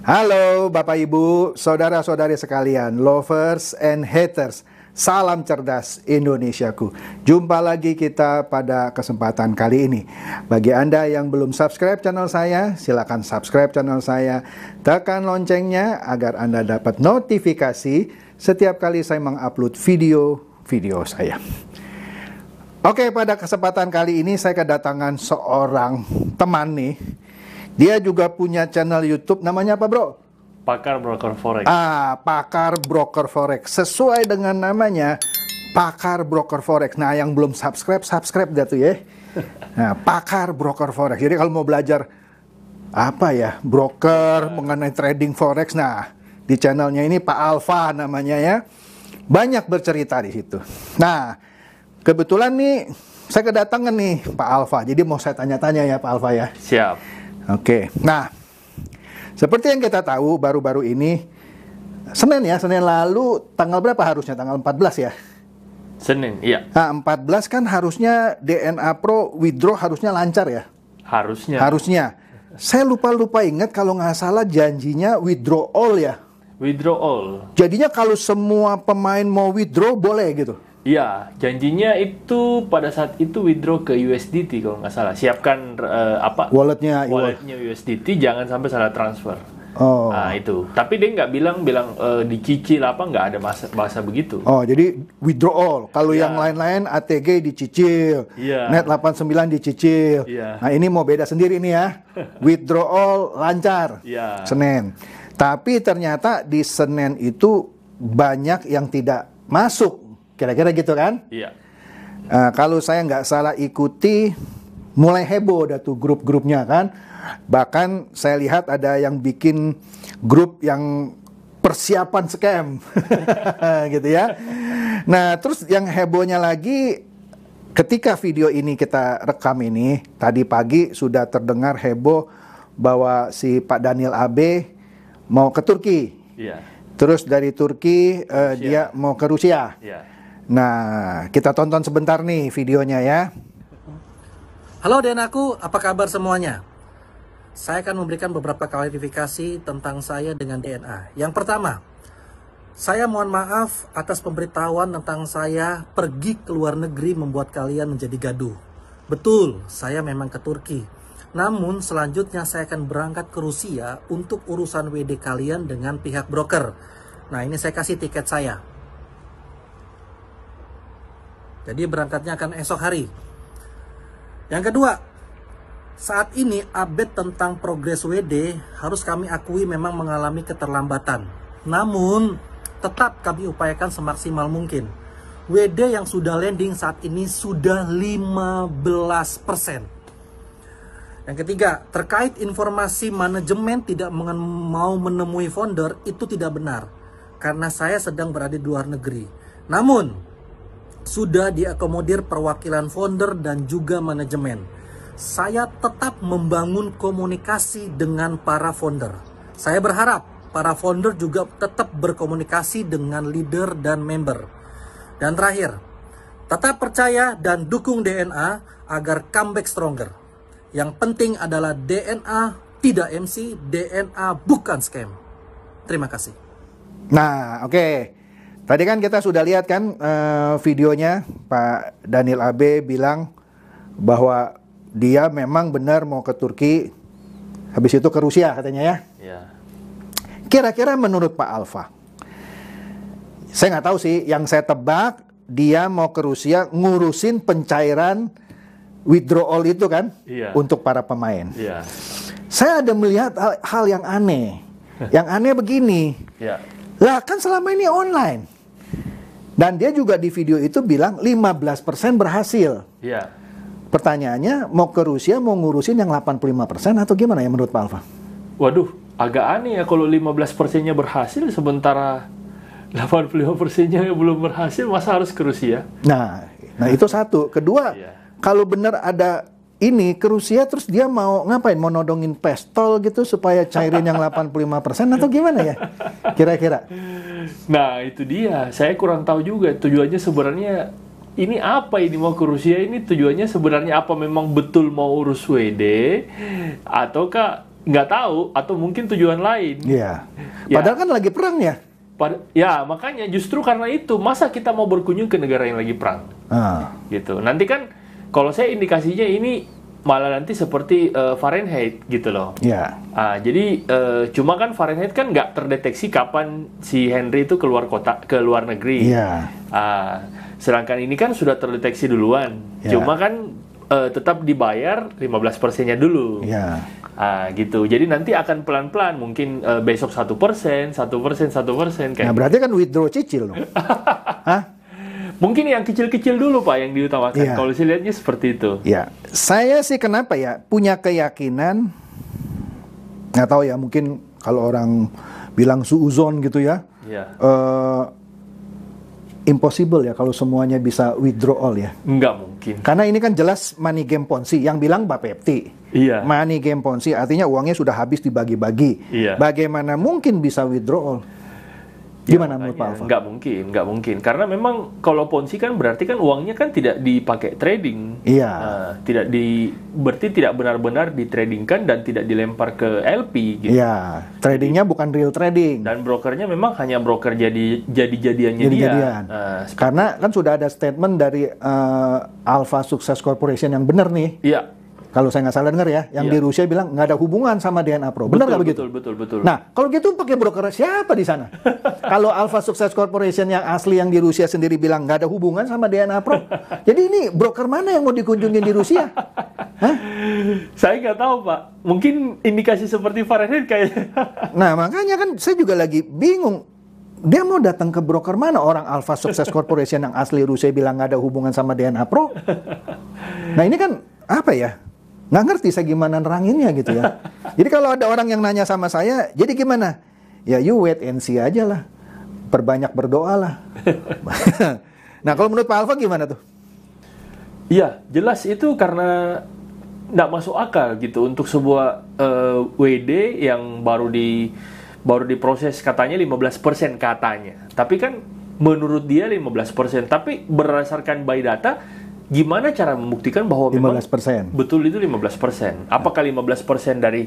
Halo Bapak Ibu, saudara-saudari sekalian, lovers and haters. Salam cerdas Indonesiaku. Jumpa lagi kita pada kesempatan kali ini. Bagi Anda yang belum subscribe channel saya, silakan subscribe channel saya. Tekan loncengnya agar Anda dapat notifikasi setiap kali saya mengupload video saya. Oke, pada kesempatan kali ini saya kedatangan seorang teman nih. Dia juga punya channel YouTube, namanya apa bro? Pakar Broker Forex. Pakar Broker Forex. Sesuai dengan namanya, Pakar Broker Forex. Nah, yang belum subscribe dah tuh ya. Nah, Pakar Broker Forex. Jadi kalau mau belajar broker mengenai trading forex, nah di channelnya ini Pak Alfa namanya ya. Banyak bercerita di situ. Nah, kebetulan nih saya kedatangan nih Pak Alfa. Jadi mau saya tanya-tanya ya Pak Alfa ya. Siap. Oke. Nah, seperti yang kita tahu baru-baru ini Senin lalu tanggal berapa harusnya? Tanggal 14 ya? Senin, iya. Nah, 14 kan harusnya DNA Pro withdraw harusnya lancar ya? Harusnya. Saya lupa ingat kalau nggak salah janjinya withdraw all ya? Withdraw all. Jadinya kalau semua pemain mau withdraw boleh gitu? Iya, janjinya itu pada saat itu withdraw ke USDT kalau nggak salah. Siapkan walletnya USDT, jangan sampai salah transfer. Oh. Nah itu. Tapi dia nggak bilang dicicil nggak ada bahasa begitu. Oh, jadi withdraw all. Kalau yang lain-lain ATG dicicil, Net 89 dicicil. Nah ini mau beda sendiri nih ya. Withdraw all lancar. Senin. Tapi ternyata di Senin itu banyak yang tidak masuk. Kira-kira gitu kan? Iya. Kalau saya nggak salah ikuti, mulai heboh dah tuh grup-grupnya kan. Bahkan saya lihat ada yang bikin grup yang persiapan scam. Gitu ya. Nah, terus yang hebohnya lagi, ketika video ini kita rekam ini, tadi pagi sudah terdengar heboh bahwa si Pak Daniel AB mau ke Turki. Iya. Terus dari Turki dia mau ke Rusia. Iya. Nah, kita tonton sebentar nih videonya ya. Halo DNAku, apa kabar semuanya? Saya akan memberikan beberapa klarifikasi tentang saya dengan DNA. Yang pertama, saya mohon maaf atas pemberitahuan tentang saya pergi ke luar negeri membuat kalian menjadi gaduh. Betul, saya memang ke Turki. Namun selanjutnya saya akan berangkat ke Rusia untuk urusan WD kalian dengan pihak broker. Nah, ini saya kasih tiket saya. Jadi berangkatnya akan esok hari. Yang kedua, saat ini update tentang progres WD harus kami akui memang mengalami keterlambatan. Namun, tetap kami upayakan semaksimal mungkin. WD yang sudah landing saat ini sudah 15%. Yang ketiga, terkait informasi manajemen tidak mau menemui founder, itu tidak benar. Karena saya sedang berada di luar negeri. Namun, sudah diakomodir perwakilan founder dan juga manajemen. Saya tetap membangun komunikasi dengan para founder. Saya berharap para founder juga tetap berkomunikasi dengan leader dan member. Dan terakhir, tetap percaya dan dukung DNA agar comeback stronger. Yang penting adalah DNA tidak MC, DNA bukan scam. Terima kasih. Nah, oke. Tadi kan kita sudah lihat kan videonya Pak Daniel AB bilang bahwa dia memang benar mau ke Turki, habis itu ke Rusia katanya ya. Iya. Kira-kira menurut Pak Alfa, saya nggak tahu sih, yang saya tebak dia mau ke Rusia ngurusin pencairan withdrawal itu kan, untuk para pemain. Iya. Saya ada melihat hal yang aneh. Yang aneh begini. Iya. Lah kan selama ini online. Dan dia juga di video itu bilang 15% berhasil. Iya. Pertanyaannya, mau ke Rusia mau ngurusin yang 85% atau gimana ya menurut Pak Alfa? Waduh, agak aneh ya kalau 15%-nya berhasil sementara 85%-nya belum berhasil, masa harus ke Rusia? Nah itu satu. Kedua, kalau benar ada ini ke Rusia terus dia mau ngapain? Mau nodongin pistol gitu supaya cairin yang 85% atau gimana ya? Kira-kira. Nah, itu dia. Saya kurang tahu juga tujuannya sebenarnya ini apa, ini mau ke Rusia ini tujuannya sebenarnya apa, memang betul mau urus WD ataukah nggak tahu atau mungkin tujuan lain. Iya. Padahal kan lagi perang ya. Ya, makanya justru karena itu, masa kita mau berkunjung ke negara yang lagi perang? Gitu. Nanti kan, kalau saya indikasinya ini malah nanti seperti Fahrenheit gitu loh. Iya. Jadi, cuma kan Fahrenheit kan nggak terdeteksi kapan si Henry itu keluar luar negeri. Iya. Sedangkan ini kan sudah terdeteksi duluan. Ya. Cuma kan tetap dibayar 15%-nya dulu. Iya. Gitu. Jadi nanti akan pelan-pelan, mungkin besok 1%, 1%. Nah, berarti kan withdraw cicil dong. Hah? Mungkin yang kecil-kecil dulu Pak yang diutamakan. Iya. Kalau saya lihatnya seperti itu. Ya, saya sih kenapa ya punya keyakinan, nggak tahu ya, mungkin kalau orang bilang suuzon gitu ya. Iya. Impossible ya kalau semuanya bisa withdrawal ya. Nggak mungkin. Karena ini kan jelas money game Ponzi. Yang bilang Bapepti. Iya. Money game Ponzi artinya uangnya sudah habis dibagi-bagi. Iya. Bagaimana mungkin bisa withdrawal? Gimana menurut Pak Alfa? Nggak mungkin. Karena memang kalau Ponzi kan berarti kan uangnya kan tidak dipakai trading. Iya. Berarti tidak benar-benar ditradingkan dan tidak dilempar ke LP gitu. Iya. Tradingnya bukan real trading. Dan brokernya memang hanya broker jadi-jadiannya dia. Karena kan sudah ada statement dari Alpha Success Corporation yang benar nih. Iya. Kalau saya nggak salah dengar ya, yang di Rusia bilang nggak ada hubungan sama DNA Pro. Benar nggak begitu? Betul. Nah, kalau gitu pakai broker siapa di sana? Kalau Alpha Success Corporation yang asli yang di Rusia sendiri bilang nggak ada hubungan sama DNA Pro. Jadi ini broker mana yang mau dikunjungin di Rusia? Hah? Saya nggak tahu Pak. Mungkin indikasi seperti Fahrenheit kayaknya. Nah, makanya kan saya juga lagi bingung. Dia mau datang ke broker mana orang Alpha Success Corporation yang asli Rusia bilang nggak ada hubungan sama DNA Pro? Nah, ini kan apa ya? Nggak ngerti saya gimana neranginnya gitu ya. Jadi kalau ada orang yang nanya sama saya, jadi gimana? Ya you wait and see aja lah. Perbanyak berdoa lah. Nah kalau menurut Pak Alfa gimana tuh? Iya, jelas itu karena nggak masuk akal gitu untuk sebuah WD yang baru diproses katanya 15% katanya. Tapi kan menurut dia 15%. Tapi berdasarkan by data, gimana cara membuktikan bahwa 15%. Memang betul itu 15%? Apakah 15% dari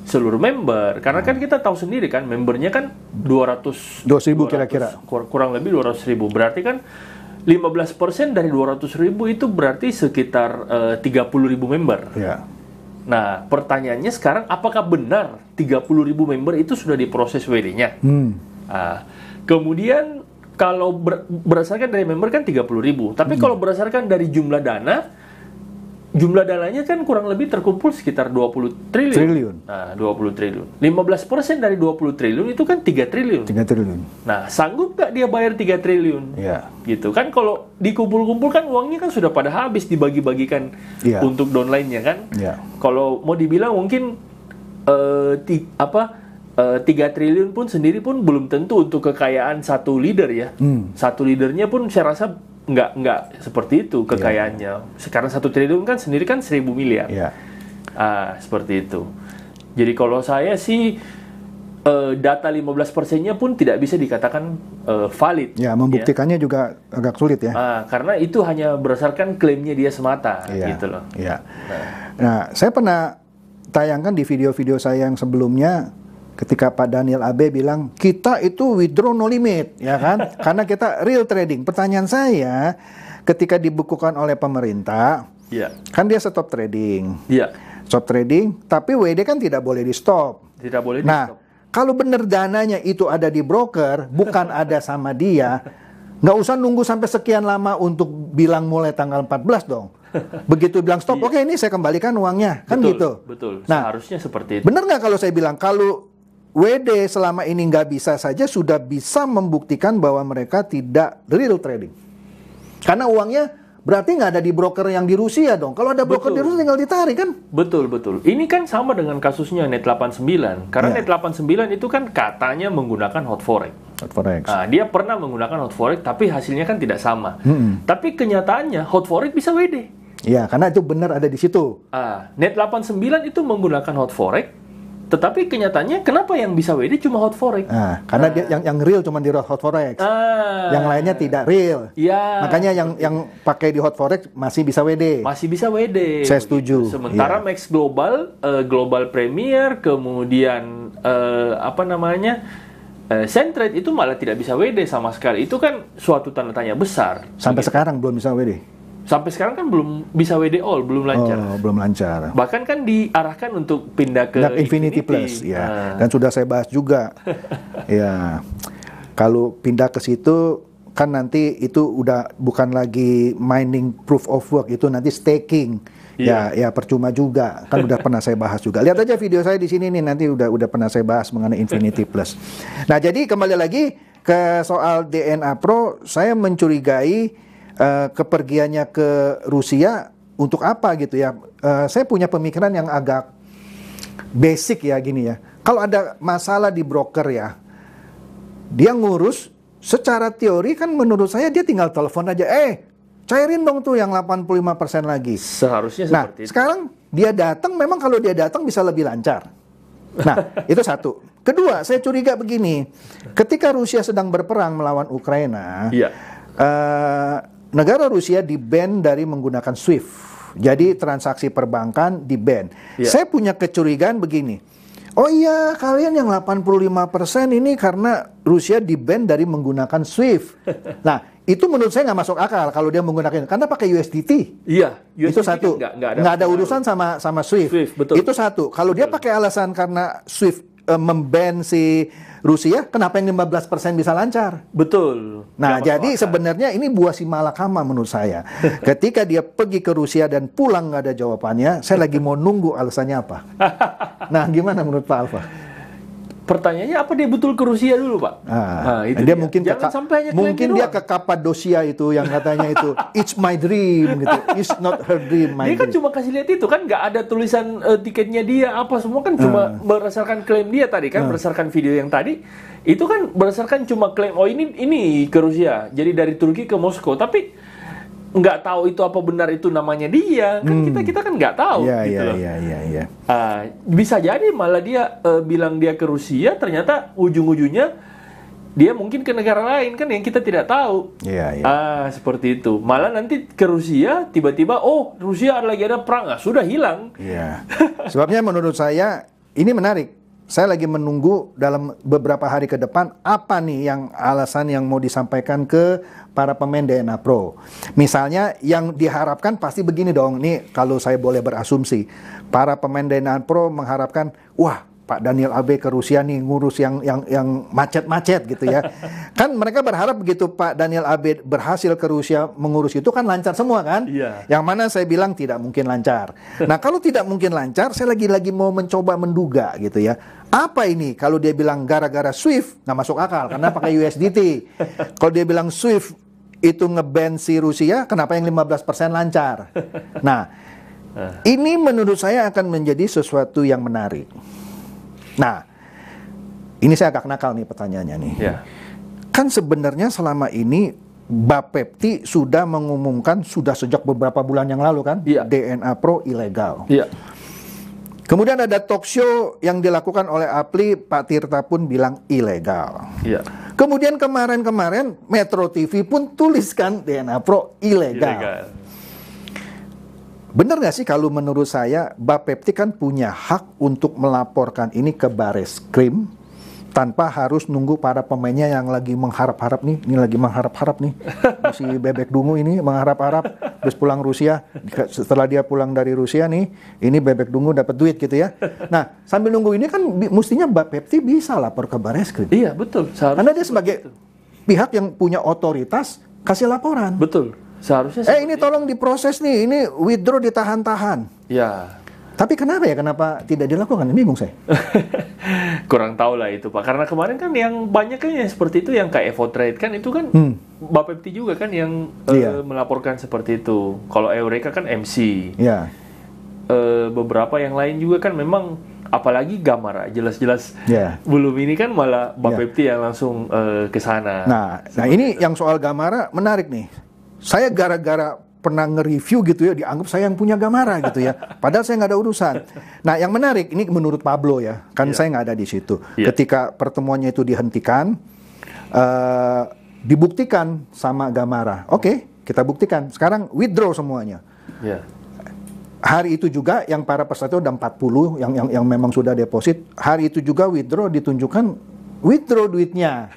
seluruh member? Karena kan kita tahu sendiri kan, membernya kan 200.000 kira-kira. Kurang lebih 200.000. Berarti kan 15% dari 200.000 itu berarti sekitar 30.000 member. Ya. Nah, pertanyaannya sekarang, apakah benar 30.000 member itu sudah diproses WD-nya? Kemudian kalau berdasarkan dari member kan 30.000, tapi kalau berdasarkan dari jumlah dananya kan kurang lebih terkumpul sekitar 20 triliun. Nah, 20 triliun. 15% dari 20 triliun itu kan 3 triliun. 3 triliun. Nah, sanggup nggak dia bayar 3 triliun? Iya. Gitu kan, kalau dikumpul-kumpul kan uangnya kan sudah pada habis dibagi-bagikan untuk downline-nya kan. Iya. Kalau mau dibilang mungkin 3 triliun pun sendiri pun belum tentu untuk kekayaan satu leader ya. Satu leadernya pun saya rasa nggak seperti itu kekayaannya. Sekarang 1 triliun kan sendiri kan 1.000 miliar. Seperti itu. Jadi kalau saya sih data 15%-nya pun tidak bisa dikatakan valid. Ya, membuktikannya juga agak sulit ya. Karena itu hanya berdasarkan klaimnya dia semata gitu loh. Iya. Nah, saya pernah tayangkan di video-video saya yang sebelumnya ketika Pak Daniel Abe bilang kita itu withdraw no limit, ya kan? Karena kita real trading. Pertanyaan saya, ketika dibukukan oleh pemerintah, kan dia stop trading. Stop trading, tapi WD kan tidak boleh di stop. Tidak boleh di stop. Kalau benar dananya itu ada di broker, bukan ada sama dia, nggak usah nunggu sampai sekian lama untuk bilang mulai tanggal 14 dong. Begitu bilang stop, oke ini saya kembalikan uangnya, kan gitu. Betul. Nah, seharusnya seperti itu. Benar nggak kalau saya bilang kalau WD selama ini nggak bisa saja sudah bisa membuktikan bahwa mereka tidak real trading. Karena uangnya berarti nggak ada di broker yang di Rusia dong. Kalau ada broker di Rusia tinggal ditarik kan? Betul. Ini kan sama dengan kasusnya Net89. Karena Net89 itu kan katanya menggunakan hot forex. Nah, dia pernah menggunakan hot forex tapi hasilnya kan tidak sama. Tapi kenyataannya hot forex bisa WD. Iya, karena itu benar ada di situ. Net89 itu menggunakan hot forex Tetapi kenyataannya kenapa yang bisa WD cuma hot forex? Karena dia yang real cuma di hot forex. Yang lainnya tidak real. Ya. Makanya yang pakai di hot forex masih bisa WD. Masih bisa WD. Saya setuju. Sementara Max Global, Global Premier, kemudian Centrate itu malah tidak bisa WD sama sekali. Itu kan suatu tanda tanya besar. Sampai sekarang belum bisa WD. Sampai sekarang kan belum bisa WD all, belum lancar. Belum lancar. Bahkan kan diarahkan untuk pindah ke Infinity Plus, ya. Dan sudah saya bahas juga. Ya. Kalau pindah ke situ kan nanti itu udah bukan lagi mining proof of work, itu nanti staking. Ya percuma juga. Kan udah pernah saya bahas juga. Lihat aja video saya di sini nih, nanti udah pernah saya bahas mengenai Infinity Plus. Nah, jadi kembali lagi ke soal DNA Pro, saya mencurigai kepergiannya ke Rusia untuk apa gitu ya. Saya punya pemikiran yang agak basic ya gini ya. Kalau ada masalah di broker ya, dia ngurus secara teori kan menurut saya dia tinggal telepon aja. Cairin dong tuh yang 85% lagi. Seharusnya seperti itu. Sekarang dia datang, memang kalau dia datang bisa lebih lancar. Nah, itu satu. Kedua, saya curiga begini. Ketika Rusia sedang berperang melawan Ukraina, negara Rusia di-ban dari menggunakan SWIFT. Jadi transaksi perbankan di-ban. Saya punya kecurigaan begini. Oh iya, kalian yang 85% ini karena Rusia di-ban dari menggunakan SWIFT. Nah, itu menurut saya nggak masuk akal kalau dia menggunakan, karena pakai USDT. Iya, USDT itu satu. Nggak ada urusan sama SWIFT. Betul. Itu satu. Kalau dia pakai alasan karena SWIFT memban si Rusia, kenapa yang 15% bisa lancar? Betul. Nah, jadi sebenarnya ini buah si malakama menurut saya. Ketika dia pergi ke Rusia dan pulang nggak ada jawabannya, saya lagi mau nunggu alasannya apa. Nah, gimana menurut Pak Alfa? Pertanyaannya apa dia betul ke Rusia dulu, Pak? Itu dia mungkin dia ke Kapadosia itu yang katanya itu it's my dream gitu. It's not her dream, my dia kan dream. cuma kasih lihat itu kan, nggak ada tulisan tiketnya dia apa semua kan, cuma berdasarkan klaim dia tadi kan, berdasarkan video yang tadi itu kan berdasarkan cuma klaim ini ke Rusia. Jadi dari Turki ke Moskow, tapi nggak tahu itu apa benar itu namanya dia kan, kita kan nggak tahu gitu loh. Bisa jadi malah dia bilang dia ke Rusia, ternyata ujung-ujungnya dia mungkin ke negara lain kan yang kita tidak tahu. Seperti itu. Malah nanti ke Rusia tiba-tiba Rusia lagi ada perang, sudah hilang. Sebabnya menurut saya ini menarik. Saya lagi menunggu dalam beberapa hari ke depan apa nih yang alasan yang mau disampaikan ke para pemain DNA Pro. Misalnya yang diharapkan pasti begini dong. Nih kalau saya boleh berasumsi, para pemain DNA Pro mengharapkan, wah Pak Daniel Abe ke Rusia nih ngurus yang macet-macet gitu ya. Kan mereka berharap begitu Pak Daniel Abe berhasil ke Rusia mengurus itu kan lancar semua kan? Yang mana saya bilang tidak mungkin lancar. Nah, kalau tidak mungkin lancar, saya lagi-lagi mau mencoba menduga gitu ya. Apa ini? Kalau dia bilang gara-gara SWIFT, nggak masuk akal karena pakai USDT. Kalau dia bilang SWIFT itu nge-ban si Rusia, kenapa yang 15% lancar? Nah, ini menurut saya akan menjadi sesuatu yang menarik. Nah, ini saya agak nakal nih pertanyaannya nih. Kan sebenarnya selama ini Bapepti sudah mengumumkan sudah sejak beberapa bulan yang lalu kan, DNA Pro ilegal. Kemudian ada talk show yang dilakukan oleh Apli, Pak Tirta pun bilang ilegal. Kemudian kemarin-kemarin Metro TV pun tuliskan DNA Pro ilegal. Benar nggak sih kalau menurut saya Bapepti kan punya hak untuk melaporkan ini ke Bareskrim tanpa harus nunggu para pemainnya yang lagi mengharap-harap nih, ini lagi mengharap-harap nih, si Bebek Dungu ini mengharap-harap terus pulang Rusia, setelah dia pulang dari Rusia nih, ini Bebek Dungu dapat duit gitu ya. Nah, sambil nunggu ini kan mestinya Bapepti bisa lapor ke Bareskrim. Iya, betul. Karena dia sebagai pihak yang punya otoritas kasih laporan. Betul. Seharusnya ini tolong diproses nih, ini withdraw ditahan-tahan. Tapi kenapa ya? Kenapa tidak dilakukan? Bingung saya. Kurang tahu lah itu Pak. Karena kemarin kan yang banyak kan yang seperti itu, yang kayak Evo Trade kan itu kan Bapepti juga kan yang melaporkan seperti itu. Kalau Eureka kan MC. Beberapa yang lain juga kan memang, apalagi Gamara jelas-jelas belum ini kan malah Bapepti yang langsung ke sana. Nah ini yang soal Gamara menarik nih. Saya gara-gara pernah nge-review gitu ya, dianggap saya yang punya Gamara gitu ya. Padahal saya nggak ada urusan. Nah, yang menarik ini menurut Pablo ya, kan saya nggak ada di situ. Ketika pertemuannya itu dihentikan, dibuktikan sama Gamara. Oke, kita buktikan. Sekarang withdraw semuanya. Hari itu juga yang para peserta udah 40 yang memang sudah deposit, hari itu juga withdraw ditunjukkan withdraw duitnya.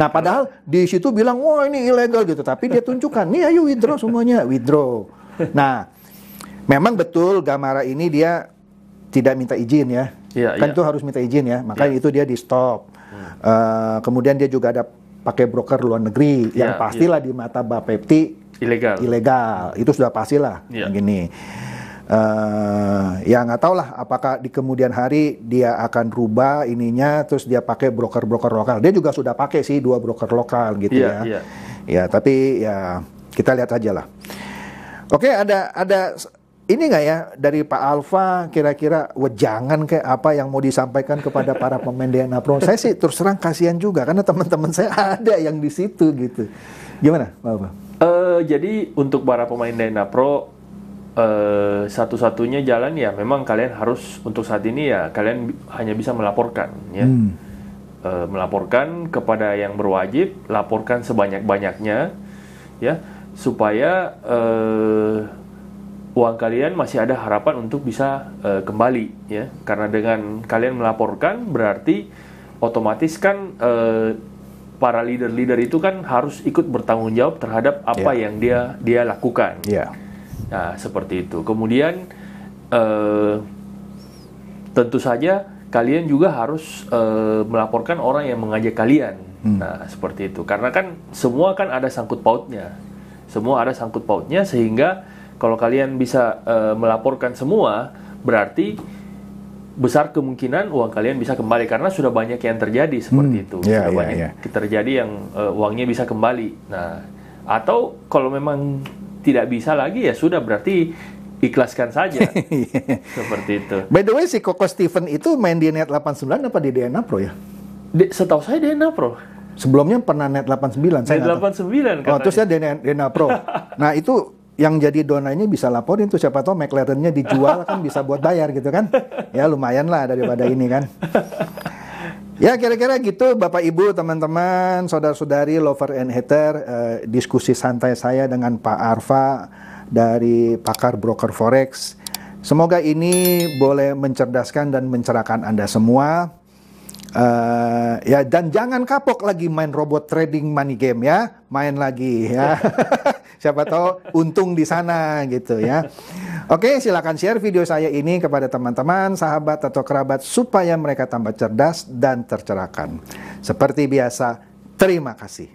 Nah, padahal di situ bilang, wah ini ilegal gitu. Tapi dia tunjukkan, nih ayo withdraw semuanya, withdraw. Nah, memang betul Gamara ini dia tidak minta izin ya. Kan itu harus minta izin ya. Makanya itu dia di stop. Kemudian dia juga ada pakai broker luar negeri. Yang pastilah di mata Bapepti ilegal. Itu sudah pastilah. Gini. Ya nggak tahu lah apakah di kemudian hari dia akan rubah ininya, terus dia pakai broker-broker lokal. Dia juga sudah pakai sih 2 broker lokal gitu ya. Ya tapi ya kita lihat aja lah. Oke, ada ini nggak ya dari Pak Alfa kira-kira wejangan kayak apa yang mau disampaikan kepada para pemain DNA Pro? Saya sih terus terang kasihan juga karena teman-teman saya ada yang di situ gitu. Gimana, Pak Alfa? Jadi untuk para pemain DNA Pro, satu-satunya jalan ya memang kalian harus untuk saat ini ya kalian hanya bisa melaporkan ya. Melaporkan kepada yang berwajib, laporkan sebanyak-banyaknya ya, supaya uang kalian masih ada harapan untuk bisa kembali ya. Karena dengan kalian melaporkan berarti otomatis kan para leader-leader itu kan harus ikut bertanggung jawab terhadap apa yang dia lakukan. Nah, seperti itu. Kemudian tentu saja kalian juga harus melaporkan orang yang mengajak kalian. Nah, seperti itu. Karena kan semua kan ada sangkut pautnya. Semua ada sangkut pautnya sehingga kalau kalian bisa melaporkan semua, berarti besar kemungkinan uang kalian bisa kembali karena sudah banyak yang terjadi seperti itu. Sudah banyak terjadi yang uangnya bisa kembali. Nah, atau kalau memang tidak bisa lagi ya sudah berarti ikhlaskan saja. Seperti itu. By the way si Koko Steven itu main di Net 89 apa di DNA Pro ya? Setahu saya DNA Pro. Sebelumnya pernah Net 89. Net 89 kan. Oh, terus ya DNA Pro. Nah, itu yang jadi donanya bisa laporin tuh, siapa tahu McLaren-nya dijual kan bisa buat bayar gitu kan. Ya lumayan lah daripada ini kan. Ya kira-kira gitu Bapak Ibu, teman-teman, saudara-saudari, lover and hater, diskusi santai saya dengan Pak Arfa dari pakar broker forex. Semoga ini boleh mencerdaskan dan mencerahkan Anda semua. Ya dan jangan kapok lagi main robot trading money game ya, main lagi ya. Siapa tahu untung di sana gitu ya. Oke, silakan share video saya ini kepada teman-teman, sahabat atau kerabat supaya mereka tambah cerdas dan tercerahkan. Seperti biasa, terima kasih.